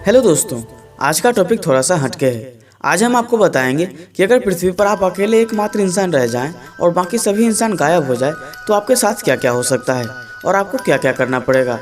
Hello दोस्तों, आज का टॉपिक थोड़ा सा हटके है। आज हम आपको बताएंगे कि अगर पृथ्वी पर आप अकेले एकमात्र इंसान रह जाएं और बाकी सभी इंसान गायब हो जाए तो आपके साथ क्या क्या हो सकता है और आपको क्या क्या करना पड़ेगा।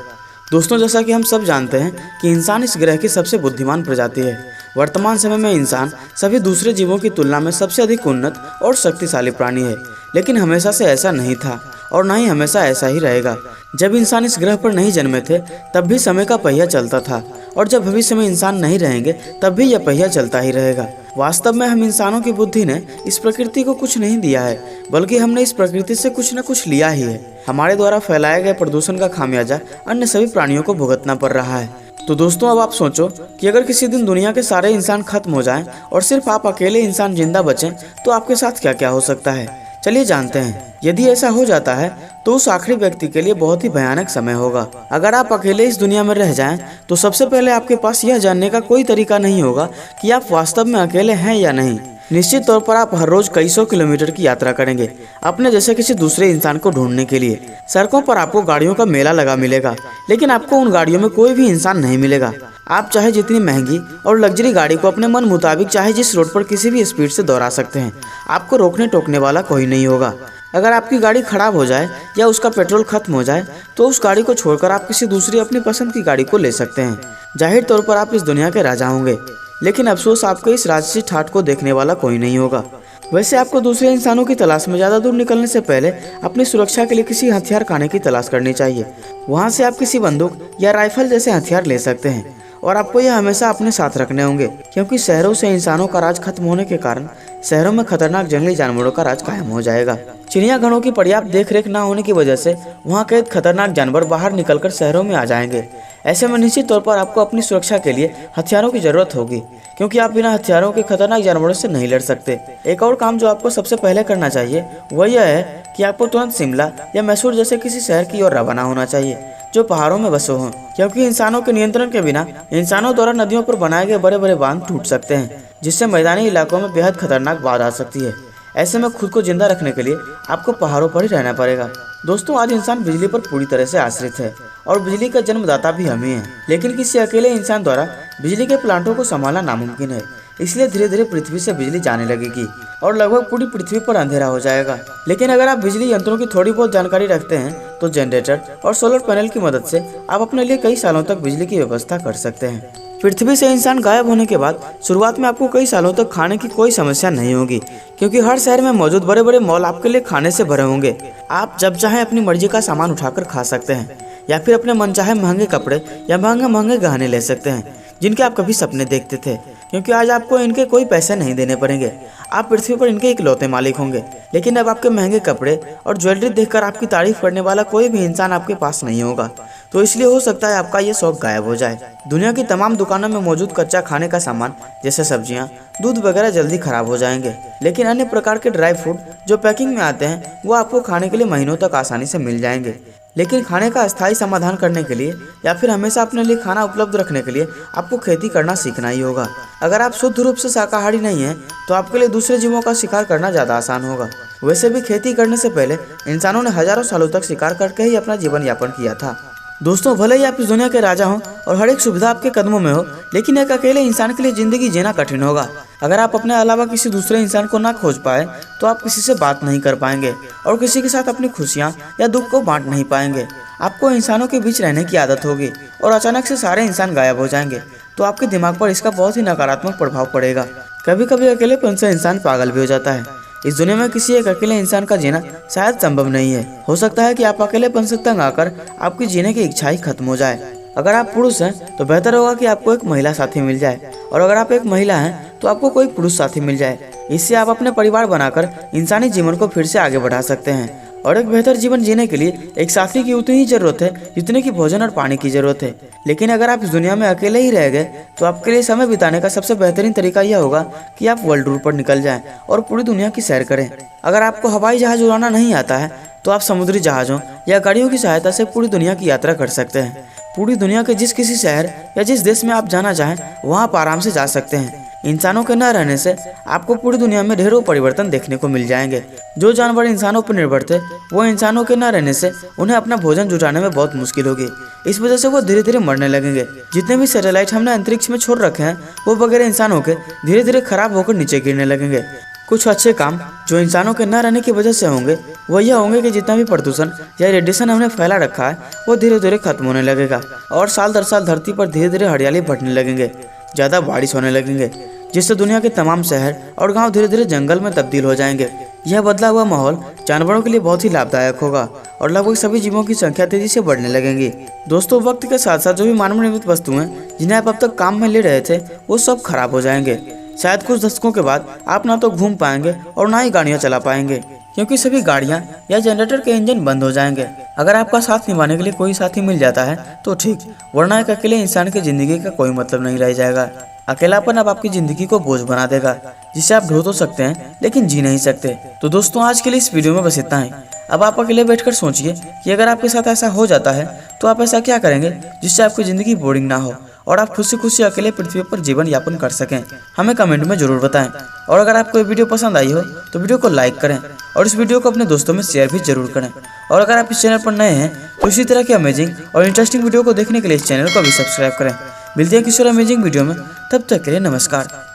दोस्तों, जैसा कि हम सब जानते हैं कि इंसान इस ग्रह की सबसे बुद्धिमान प्रजाति है। वर्तमान समय में इंसान सभी दूसरे जीवों की तुलना में सबसे अधिक उन्नत और शक्तिशाली प्राणी है, लेकिन हमेशा से ऐसा नहीं था और न ही हमेशा ऐसा ही रहेगा। जब इंसान इस ग्रह पर नहीं जन्मे थे तब भी समय का पहिया चलता था, और जब भविष्य में इंसान नहीं रहेंगे तब भी यह पहिया चलता ही रहेगा। वास्तव में हम इंसानों की बुद्धि ने इस प्रकृति को कुछ नहीं दिया है, बल्कि हमने इस प्रकृति से कुछ न कुछ लिया ही है। हमारे द्वारा फैलाए गए प्रदूषण का खामियाजा अन्य सभी प्राणियों को भुगतना पड़ रहा है। तो दोस्तों, अब आप सोचो कि अगर किसी दिन दुनिया के सारे इंसान खत्म हो जाएं और सिर्फ आप अकेले इंसान जिंदा बचें तो आपके साथ क्या क्या हो सकता है। चलिए जानते हैं। यदि ऐसा हो जाता है तो उस आखिरी व्यक्ति के लिए बहुत ही भयानक समय होगा। अगर आप अकेले इस दुनिया में रह जाएं तो सबसे पहले आपके पास यह जानने का कोई तरीका नहीं होगा कि आप वास्तव में अकेले हैं या नहीं। निश्चित तौर पर आप हर रोज कई सौ किलोमीटर की यात्रा करेंगे अपने जैसे किसी दूसरे इंसान को ढूंढने के लिए। सड़कों पर आपको गाड़ियों का मेला लगा मिलेगा, लेकिन आपको उन गाड़ियों में कोई भी इंसान नहीं मिलेगा। आप चाहे जितनी महंगी और लग्जरी गाड़ी को अपने मन मुताबिक चाहे जिस रोड पर किसी भी स्पीड से दौड़ा सकते हैं, आपको रोकने टोकने वाला कोई नहीं होगा। अगर आपकी गाड़ी खराब हो जाए या उसका पेट्रोल खत्म हो जाए तो उस गाड़ी को छोड़कर आप किसी दूसरी अपनी पसंद की गाड़ी को ले सकते हैं। जाहिर तौर पर आप इस दुनिया के राजा होंगे, लेकिन अफसोस आपको इस राजसी ठाट को देखने वाला कोई नहीं होगा। वैसे आपको दूसरे इंसानों की तलाश में ज़्यादा दूर निकलने से पहले अपनी सुरक्षा के लिए किसी हथियार खाने की तलाश करनी चाहिए। वहाँ से आप किसी बंदूक या राइफल जैसे हथियार ले सकते हैं, और आपको यह हमेशा अपने साथ रखने होंगे, क्योंकि शहरों से इंसानों का राज खत्म होने के कारण शहरों में खतरनाक जंगली जानवरों का राज कायम हो जाएगा। चिड़ियाघरों की पर्याप्त देखरेख न होने की वजह से वहाँ कैद खतरनाक जानवर बाहर निकलकर शहरों में आ जाएंगे। ऐसे में निश्चित तौर पर आपको अपनी सुरक्षा के लिए हथियारों की जरूरत होगी, क्योंकि आप बिना हथियारों के खतरनाक जानवरों से नहीं लड़ सकते। एक और काम जो आपको सबसे पहले करना चाहिए वह यह है कि आपको तुरंत शिमला या मैसूर जैसे किसी शहर की ओर रवाना होना चाहिए जो पहाड़ों में बसे हों, क्योंकि इंसानों के नियंत्रण के बिना इंसानों द्वारा नदियों पर बनाए गए बड़े बड़े बांध टूट सकते हैं, जिससे मैदानी इलाकों में बेहद खतरनाक बाढ़ आ सकती है। ऐसे में खुद को जिंदा रखने के लिए आपको पहाड़ों पर ही रहना पड़ेगा। दोस्तों, आज इंसान बिजली पर पूरी तरह से आश्रित है और बिजली का जन्मदाता भी हम ही हैं, लेकिन किसी अकेले इंसान द्वारा बिजली के प्लांटों को संभालना नामुमकिन है। इसलिए धीरे धीरे पृथ्वी से बिजली जाने लगेगी और लगभग पूरी पृथ्वी पर अंधेरा हो जाएगा। लेकिन अगर आप बिजली यंत्रों की थोड़ी बहुत जानकारी रखते हैं तो जनरेटर और सोलर पैनल की मदद से आप अपने लिए कई सालों तक बिजली की व्यवस्था कर सकते हैं। पृथ्वी से इंसान गायब होने के बाद शुरुआत में आपको कई सालों तक खाने की कोई समस्या नहीं होगी, क्योंकि हर शहर में मौजूद बड़े बड़े मॉल आपके लिए खाने से भरे होंगे। आप जब चाहे अपनी मर्जी का सामान उठाकर खा सकते हैं, या फिर अपने मनचाहे महंगे कपड़े या महंगे महंगे गहने ले सकते हैं जिनके आप कभी सपने देखते थे, क्योंकि आज आपको इनके कोई पैसे नहीं देने पड़ेंगे। आप पृथ्वी पर इनके इकलौते मालिक होंगे। लेकिन अब आपके महंगे कपड़े और ज्वेलरी देखकर आपकी तारीफ करने वाला कोई भी इंसान आपके पास नहीं होगा, तो इसलिए हो सकता है आपका ये शौक गायब हो जाए। दुनिया की तमाम दुकानों में मौजूद कच्चा खाने का सामान जैसे सब्जियां, दूध वगैरह जल्दी खराब हो जाएंगे, लेकिन अन्य प्रकार के ड्राई फ्रूट जो पैकिंग में आते हैं वो आपको खाने के लिए महीनों तक आसानी से मिल जाएंगे। लेकिन खाने का अस्थायी समाधान करने के लिए या फिर हमेशा अपने लिए खाना उपलब्ध रखने के लिए आपको खेती करना सीखना ही होगा। अगर आप शुद्ध रूप से शाकाहारी नहीं हैं तो आपके लिए दूसरे जीवों का शिकार करना ज़्यादा आसान होगा। वैसे भी खेती करने से पहले इंसानों ने हजारों सालों तक शिकार करके ही अपना जीवन यापन किया था। दोस्तों, भले ही आप इस दुनिया के राजा हों और हर एक सुविधा आपके कदमों में हो, लेकिन एक अकेले इंसान के लिए जिंदगी जीना कठिन होगा। अगर आप अपने अलावा किसी दूसरे इंसान को ना खोज पाए तो आप किसी से बात नहीं कर पाएंगे और किसी के साथ अपनी खुशियाँ या दुख को बांट नहीं पाएंगे। आपको इंसानों के बीच रहने की आदत होगी और अचानक से सारे इंसान गायब हो जाएंगे तो आपके दिमाग पर इसका बहुत ही नकारात्मक प्रभाव पड़ेगा। कभी कभी अकेलेपन से इंसान पागल भी हो जाता है। इस दुनिया में किसी एक अकेले इंसान का जीना शायद संभव नहीं है। हो सकता है कि आप अकेलेपन से तंग आकर आपकी जीने की इच्छा ही खत्म हो जाए। अगर आप पुरुष हैं तो बेहतर होगा कि आपको एक महिला साथी मिल जाए, और अगर आप एक महिला हैं तो आपको कोई पुरुष साथी मिल जाए। इससे आप अपने परिवार बनाकर इंसानी जीवन को फिर से आगे बढ़ा सकते हैं। और एक बेहतर जीवन जीने के लिए एक साथी की उतनी ही जरूरत है जितने की भोजन और पानी की जरूरत है। लेकिन अगर आप इस दुनिया में अकेले ही रह गए तो आपके लिए समय बिताने का सबसे बेहतरीन तरीका यह होगा कि आप वर्ल्ड टूर पर निकल जाएं और पूरी दुनिया की सैर करें। अगर आपको हवाई जहाज उड़ाना नहीं आता है तो आप समुद्री जहाज़ों या गाड़ियों की सहायता से पूरी दुनिया की यात्रा कर सकते हैं। पूरी दुनिया के जिस किसी शहर या जिस देश में आप जाना चाहें वहाँ आप आराम से जा सकते हैं। इंसानों के न रहने से आपको पूरी दुनिया में ढेरों परिवर्तन देखने को मिल जाएंगे। जो जानवर इंसानों पर निर्भर थे, वो इंसानों के न रहने से उन्हें अपना भोजन जुटाने में बहुत मुश्किल होगी। इस वजह से वो धीरे धीरे मरने लगेंगे। जितने भी सैटेलाइट हमने अंतरिक्ष में छोड़ रखे हैं, वो बगैर इंसानों के धीरे धीरे खराब होकर नीचे गिरने लगेंगे। कुछ अच्छे काम जो इंसानों के न रहने की वजह से होंगे, वो यह होंगे कि जितना भी प्रदूषण या रेडिएशन हमने फैला रखा है, वो धीरे धीरे खत्म होने लगेगा और साल दर साल धरती पर धीरे धीरे हरियाली बढ़ने लगेंगे, ज़्यादा बारिश होने लगेंगे, जिससे दुनिया के तमाम शहर और गांव धीरे धीरे जंगल में तब्दील हो जाएंगे। यह बदला हुआ माहौल जानवरों के लिए बहुत ही लाभदायक होगा और लगभग सभी जीवों की संख्या तेजी से बढ़ने लगेंगी। दोस्तों, वक्त के साथ साथ जो भी मानव निर्मित वस्तुएं जिन्हें आप अब तक काम में ले रहे थे, वो सब खराब हो जाएंगे। शायद कुछ दशकों के बाद आप ना तो घूम पाएंगे और ना ही गाड़ियां चला पाएंगे, क्योंकि सभी गाड़ियां या जनरेटर के इंजन बंद हो जाएंगे। अगर आपका साथ निभाने के लिए कोई साथी मिल जाता है तो ठीक, वरना एक अकेले इंसान की जिंदगी का कोई मतलब नहीं रह जाएगा। अकेलापन अब आपकी जिंदगी को बोझ बना देगा, जिसे आप ढो तो सकते हैं लेकिन जी नहीं सकते। तो दोस्तों, आज के लिए इस वीडियो में बस इतना ही। अब आप अकेले बैठकर सोचिए कि अगर आपके साथ ऐसा हो जाता है तो आप ऐसा क्या करेंगे जिससे आपकी जिंदगी बोरिंग ना हो और आप खुशी खुशी अकेले पृथ्वी पर जीवन यापन कर सकें। हमें कमेंट में जरूर बताएं। और अगर आपको ये वीडियो पसंद आई हो तो वीडियो को लाइक करें और इस वीडियो को अपने दोस्तों में शेयर भी जरूर करें। और अगर आप इस चैनल पर नए हैं तो इसी तरह की अमेजिंग और इंटरेस्टिंग वीडियो को देखने के लिए इस चैनल को भी सब्सक्राइब करें। मिलते हैं किसी और अमेजिंग वीडियो में, तब तक के लिए नमस्कार।